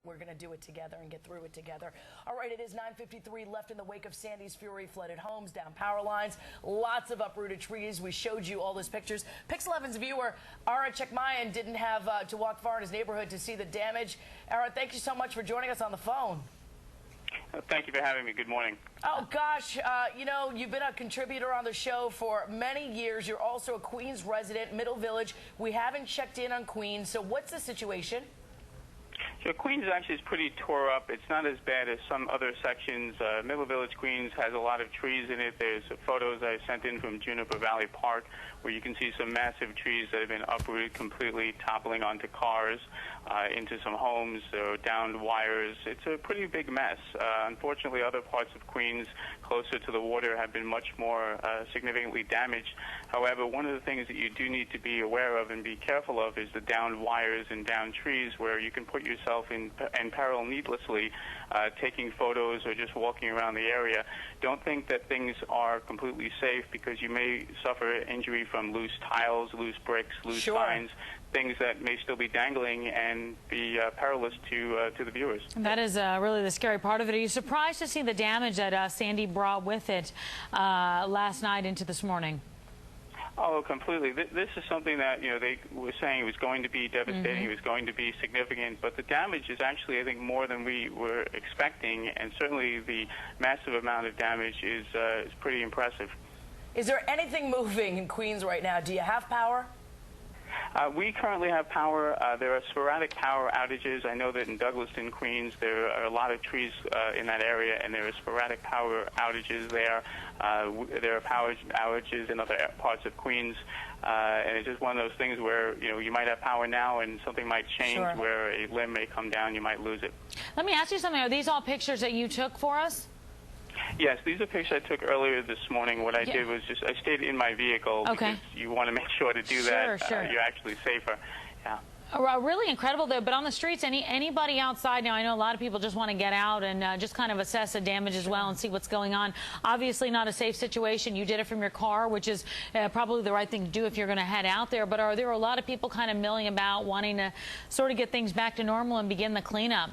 We're going to do it together and get through it together. All right, it is 9:53 left in the wake of Sandy's fury. Flooded homes, down power lines, lots of uprooted trees. We showed you all those pictures. PIX 11's viewer, Ara Chekmayan, didn't have to walk far in his neighborhood to see the damage. Ara, thank you so much for joining us on the phone. Thank you for having me. Good morning. Oh, gosh, you know, you've been a contributor on the show for many years. You're also a Queens resident, Middle Village. We haven't checked in on Queens, so what's the situation? So Queens actually is pretty tore up. It's not as bad as some other sections. Middle Village, Queens has a lot of trees in it. There's photos I sent in from Juniper Valley Park where you can see some massive trees that have been uprooted completely, toppling onto cars, into some homes, downed wires. It's a pretty big mess. Unfortunately, other parts of Queens closer to the water have been much more significantly damaged. However, one of the things that you do need to be aware of and be careful of is the downed wires and downed trees where you can put yourself in peril needlessly, taking photos or just walking around the area. Don't think that things are completely safe because you may suffer injury from loose tiles, loose bricks, loose signs, things that may still be dangling and be perilous to the viewers. That is really the scary part of it. Are you surprised to see the damage that Sandy brought with it last night into this morning? Oh, completely. This is something that, they were saying was going to be devastating, it was going to be significant, but the damage is actually, I think, more than we were expecting, and certainly the massive amount of damage is pretty impressive. Is there anything moving in Queens right now? Do you have power? We currently have power. There are sporadic power outages. I know that in Douglaston, Queens, there are a lot of trees in that area, and there are sporadic power outages there. There are power outages in other parts of Queens, and it's just one of those things where, you might have power now and something might change where a limb may come down, you might lose it. Let me ask you something. Are these all pictures that you took for us? Yes, these are pictures I took earlier this morning. What I did was I stayed in my vehicle because you want to make sure to do that. You're actually safer. Yeah. Really incredible, though. But on the streets, anybody outside now, I know a lot of people just want to get out and just kind of assess the damage as well and see what's going on. Obviously not a safe situation. You did it from your car, which is probably the right thing to do if you're going to head out there. But are there a lot of people kind of milling about wanting to sort of get things back to normal and begin the cleanup?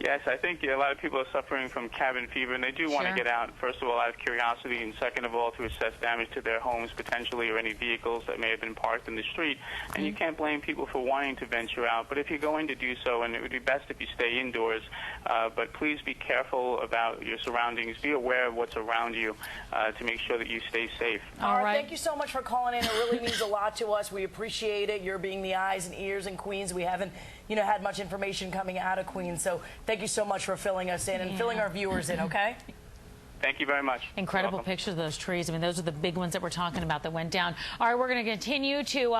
Yes, I think a lot of people are suffering from cabin fever, and they do want to get out, first of all, out of curiosity, and second of all, to assess damage to their homes potentially or any vehicles that may have been parked in the street. And you can't blame people for wanting to venture out, but if you're going to do so, and it would be best if you stay indoors, but please be careful about your surroundings. Be aware of what's around you to make sure that you stay safe. All right. Thank you so much for calling in. It really means a lot to us. We appreciate it. You're being the eyes and ears in Queens. We haven't, had much information coming out of Queens, so thank you so much for filling us in and filling our viewers in, okay? Thank you very much. Incredible pictures of those trees. I mean, those are the big ones that we're talking about that went down. All right, we're going to continue to